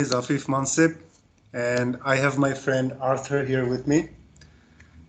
Is Afif Mansib, and I have my friend Arthur here with me.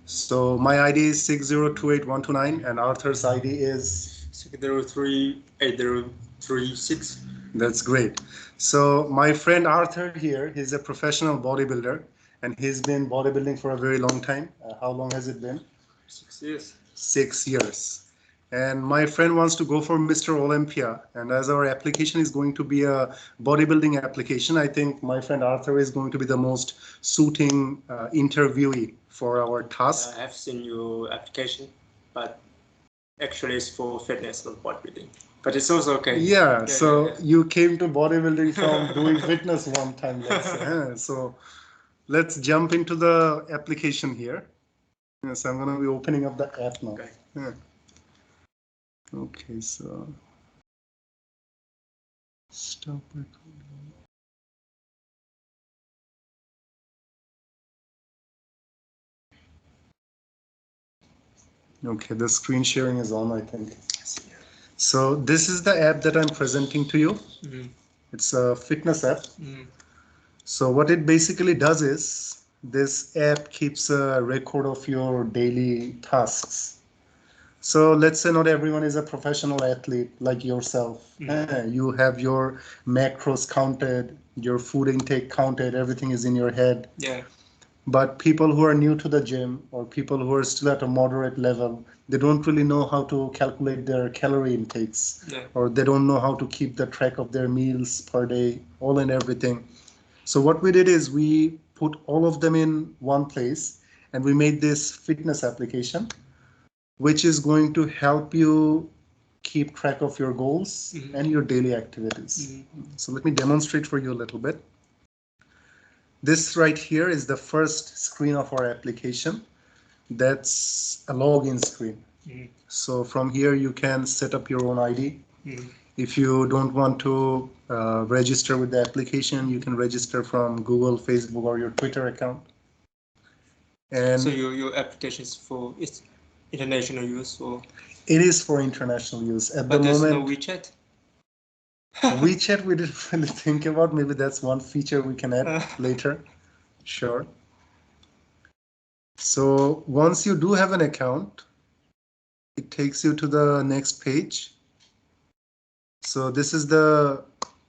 So my ID is 6028129, and Arthur's ID is 6038036. That's great. So my friend Arthur here, he's a professional bodybuilder, and he's been bodybuilding for a very long time. How long has it been? 6 years. 6 years. And my friend wants to go for Mr. Olympia. And as our application is going to be a bodybuilding application, I think my friend Arthur is going to be the most suiting interviewee for our task. I have seen your application, but actually it's for fitness, not bodybuilding. But it's also okay. Yeah, so you came to bodybuilding from doing fitness one time, let's say. So let's jump into the application here. Yes, I'm going to be opening up the app now. Okay. Yeah. Okay, so stop recording. Okay, the screen sharing is on, I think. So this is the app that I'm presenting to you. It's a fitness app. So what it basically does is this app keeps a record of your daily tasks. So let's say not everyone is a professional athlete like yourself. You have your macros counted, your food intake counted, everything is in your head. Yeah. But people who are new to the gym or people who are still at a moderate level, they don't really know how to calculate their calorie intakes. Yeah. Or they don't know how to keep the track of their meals per day, all and everything. So what we did is we put all of them in one place and we made this fitness application, which is going to help you keep track of your goals and your daily activities. So let me demonstrate for you a little bit. This right here is the first screen of our application. That's a login screen. So from here you can set up your own ID. If you don't want to register with the application, you can register from Google, Facebook, or your Twitter account. And so your application is for it's international use, or it is for international use at but the there's moment. no WeChat. WeChat we didn't really think about. Maybe that's one feature we can add later. Sure. So once you do have an account, it takes you to the next page. So this is the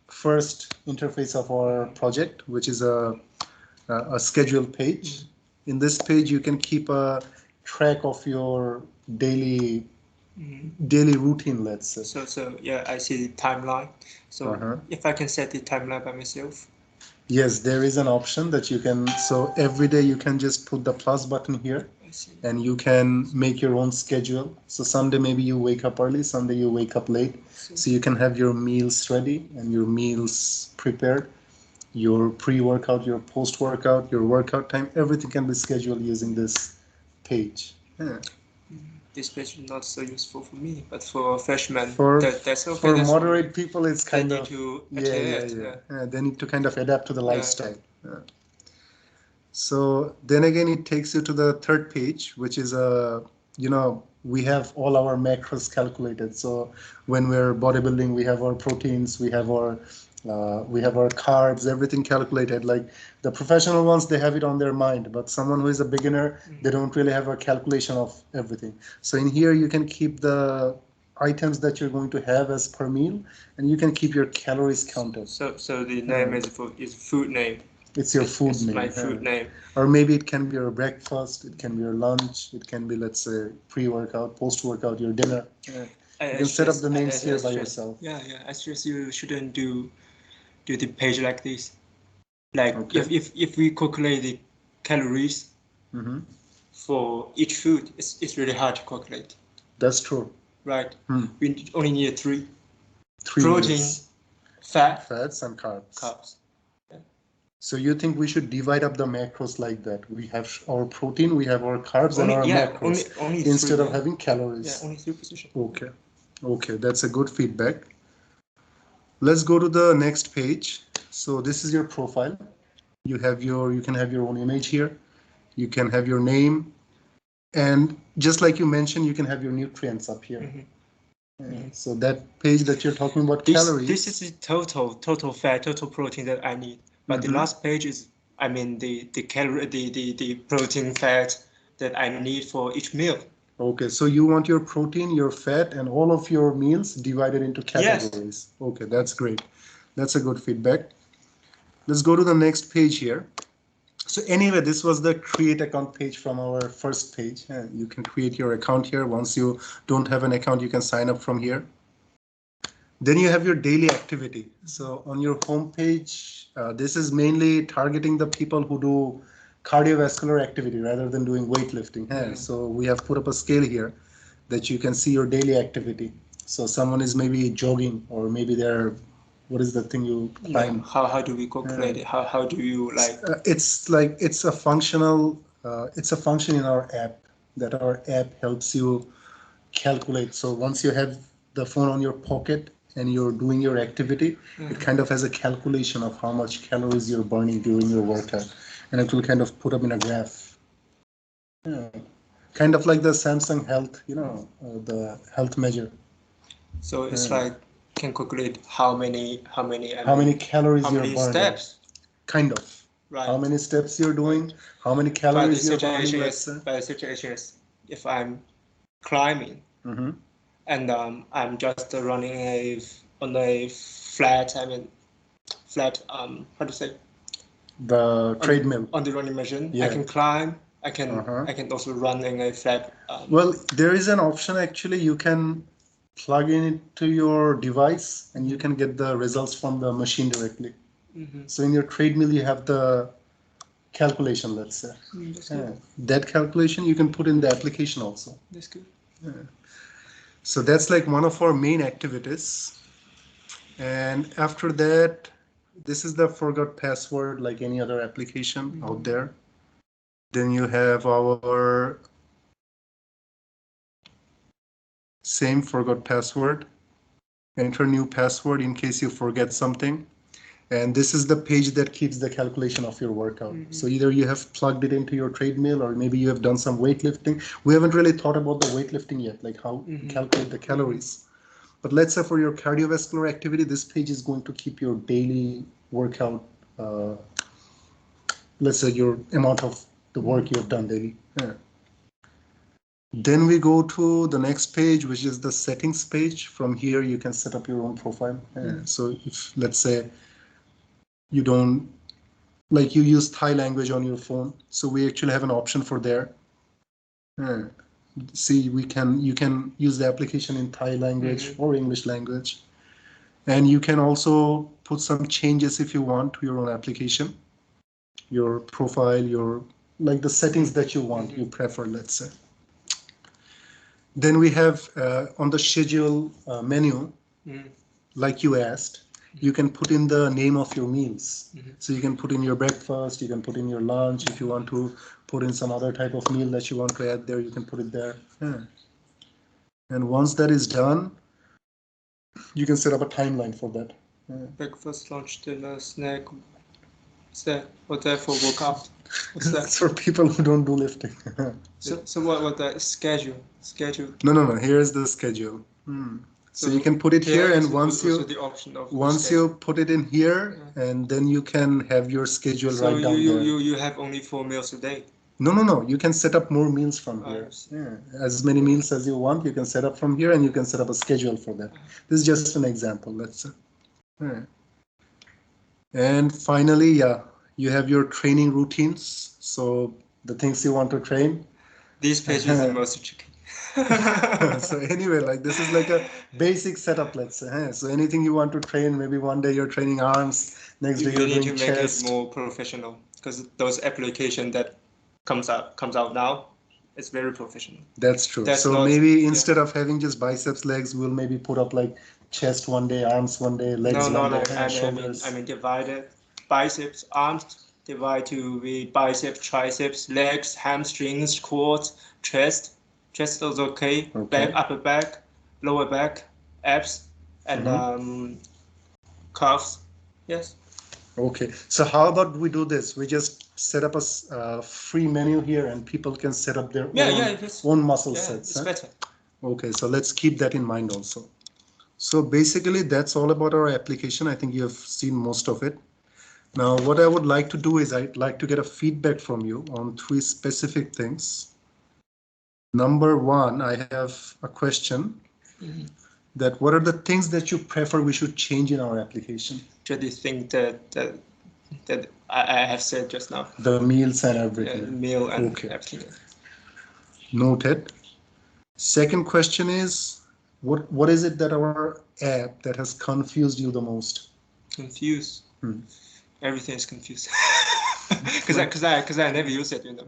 first interface of our project, which is a schedule page. In this page, you can keep a track of your daily routine, let's say. So yeah, I see the timeline. So if I can set the timeline by myself. Yes, there is an option that you can, so every day you can just put the plus button here and you can make your own schedule. So someday maybe you wake up early, someday you wake up late. So you can have your meals ready and your meals prepared, your pre-workout, your post-workout, your workout time, everything can be scheduled using this page. This page is not so useful for me, but for a freshman, that's okay. For moderate people, it's kind of yeah. They need to kind of adapt to the lifestyle. So then again, it takes you to the third page, which is we have all our macros calculated. So when we're bodybuilding, we have our proteins, we have our carbs, everything calculated. Like the professional ones, they have it on their mind, but someone who is a beginner, they don't really have a calculation of everything. So in here, you can keep the items that you're going to have as per meal, and you can keep your calories counted. So the name is food name. It's your food name. My food name. Or maybe it can be your breakfast, it can be your lunch, it can be, let's say, pre-workout, post-workout, your dinner. You can set up the names here by yourself. Yeah. I stress you shouldn't do the page like this. Like if we calculate the calories for each food, it's really hard to calculate. That's true. Right. We only need three protein, meals. fats, and carbs. Yeah. So you think we should divide up the macros like that? We have our protein, we have our carbs, and our macros only instead of having calories. Yeah, only 3 positions. Okay, that's a good feedback. Let's go to the next page. So this is your profile. You can have your own image here. You can have your name, and just like you mentioned, you can have your nutrients up here. So that page that you're talking about calories. This is the total fat, total protein that I need. But the last page is, I mean, the calorie, the protein, fat that I need for each meal. Okay, so you want your protein, your fat, and all of your meals divided into categories. Yes. Okay, that's great. That's a good feedback. Let's go to the next page here. So anyway, this was the create account page from our first page. You can create your account here. Once you don't have an account, you can sign up from here. Then you have your daily activity. So on your home page, this is mainly targeting the people who do cardiovascular activity rather than doing weightlifting. So we have put up a scale here that you can see your daily activity. So someone is maybe jogging, or maybe they're, what is the thing you climb? How do we calculate it? How do you like? It's a functional, it's a function in our app that our app helps you calculate. So once you have the phone on your pocket and you're doing your activity, it kind of has a calculation of how much calories you're burning during your workout, and it will kind of put up in a graph. Kind of like the Samsung Health, the health measure. So it's like can calculate how many calories you're burning. Steps. Kind of. Right. How many steps you're doing, how many calories you're burning. By the situation is, if I'm climbing and I'm just running on a flat, how to say? The treadmill. On the running machine, I can climb. I can also run in a flat. Well, there is an option actually. You can plug in it to your device and you can get the results from the machine directly. So in your treadmill, you have the calculation, let's say. That calculation you can put in the application also. That's good. So that's like one of our main activities. And after that, this is the forgot password, like any other application out there. Then you have our same forgot password. Enter new password in case you forget something. And this is the page that keeps the calculation of your workout. So either you have plugged it into your treadmill, or maybe you have done some weightlifting. We haven't really thought about the weightlifting yet, like how you calculate the calories. But let's say for your cardiovascular activity, this page is going to keep your daily workout, let's say your amount of the work you have done daily. Then we go to the next page, which is the settings page. From here, you can set up your own profile. So if, let's say, you don't, like you use Thai language on your phone, so we actually have an option for there. See, you can use the application in Thai language or English language. And you can also put some changes if you want to your own application, your profile, like the settings that you want, you prefer, let's say. Then we have on the schedule menu, like you asked, you can put in the name of your meals. So you can put in your breakfast, you can put in your lunch. If you want to put in some other type of meal that you want to add there, you can put it there. And once that is done, you can set up a timeline for that. Breakfast, lunch, dinner, snack. What's that? What's that for workout? What's that? That's for people who don't do lifting. So what the schedule? No. Here's the schedule. So you can put it here, and once you put it in here, and then you can have your schedule right down there. So you have only 4 meals a day? No. You can set up more meals from here. As many meals as you want, you can set up from here, and you can set up a schedule for that. This is just an example, let's say. And finally, you have your training routines. So the things you want to train. These pages are most tricky. So anyway, like this is like a basic setup, let's say. So anything you want to train, maybe one day you're training arms, next day you're doing chest. You need to make it more professional, because those applications that comes out now, it's very professional. That's true. So maybe instead of having just biceps, legs, we'll maybe put up like chest one day, arms one day, legs one day, shoulders. I mean divided biceps, arms divide to be biceps, triceps, legs, hamstrings, quads, chest. Chest is okay. Back, upper back, lower back, abs, and calves. Yes. Okay. So how about we do this? We just set up a free menu here, and people can set up their own muscle sets. It's better. Okay. So let's keep that in mind also. So basically, that's all about our application. I think you have seen most of it. Now, what I would like to do is I'd like to get a feedback from you on 3 specific things. Number 1, I have a question. That what are the things that you prefer we should change in our application? To the thing that I have said just now. The meals and everything. The meal and everything. Noted. Second question is, what is it that our app that has confused you the most? Confused? Everything is confused. Because I never use it, you know.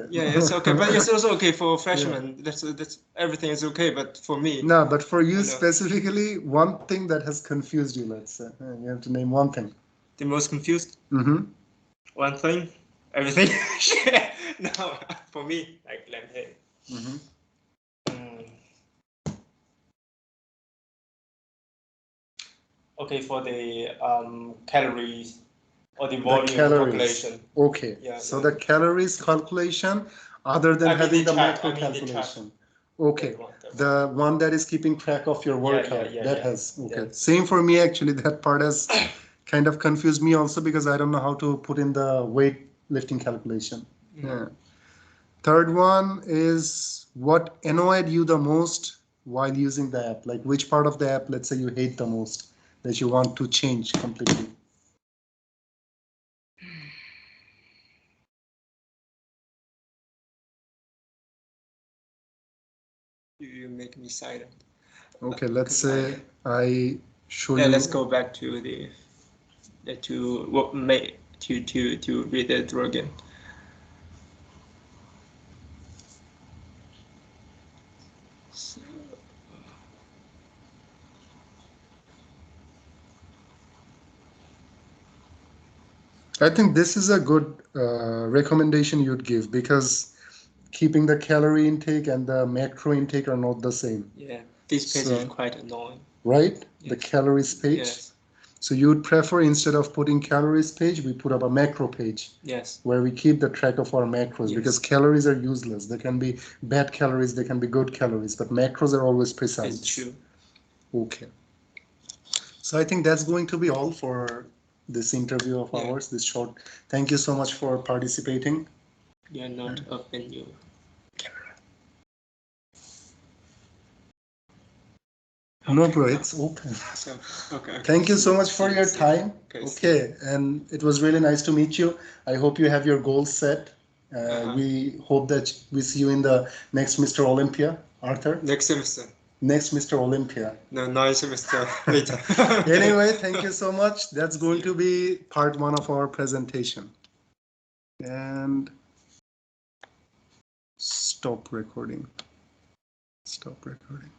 Yeah, it's okay, but it's also okay for freshmen. Yeah. That's everything is okay, but for me. No, but for you specifically, one thing that has confused you. Let's say you have to name one thing. The most confused. One thing. Everything. No, for me, like let me. Okay, for the calories. Or the volume calculation. Okay, yeah, so the calories calculation, other than having the macro calculation. Okay, the one that is keeping track of your workout, that has, okay. Same for me actually, that part has kind of confused me also because I don't know how to put in the weight lifting calculation. Yeah. Third one is what annoyed you the most while using the app? Like which part of the app, let's say you hate the most, that you want to change completely? You make me silent. Okay, let's say I show you. Yeah, let's go back to to read it through again. So, I think this is a good recommendation you'd give because keeping the calorie intake and the macro intake are not the same. Yeah, this page is quite annoying. Right? Yes. The calories page. Yes. So you would prefer instead of putting calories page, we put up a macro page. Yes. Where we keep the track of our macros because calories are useless. They can be bad calories, they can be good calories, but macros are always precise. It's true. Okay. So I think that's going to be all for this interview of ours, this short. Thank you so much for participating. You're not open your camera. No, bro, it's open. Okay. Thank you so much for your time. Okay, and it was really nice to meet you. I hope you have your goals set. We hope that we see you in the next Mr. Olympia, Arthur. Next semester. Next Mr. Olympia. No, 9 semester later. Anyway, thank you so much. That's going to be part 1 of our presentation. And stop recording. Stop recording.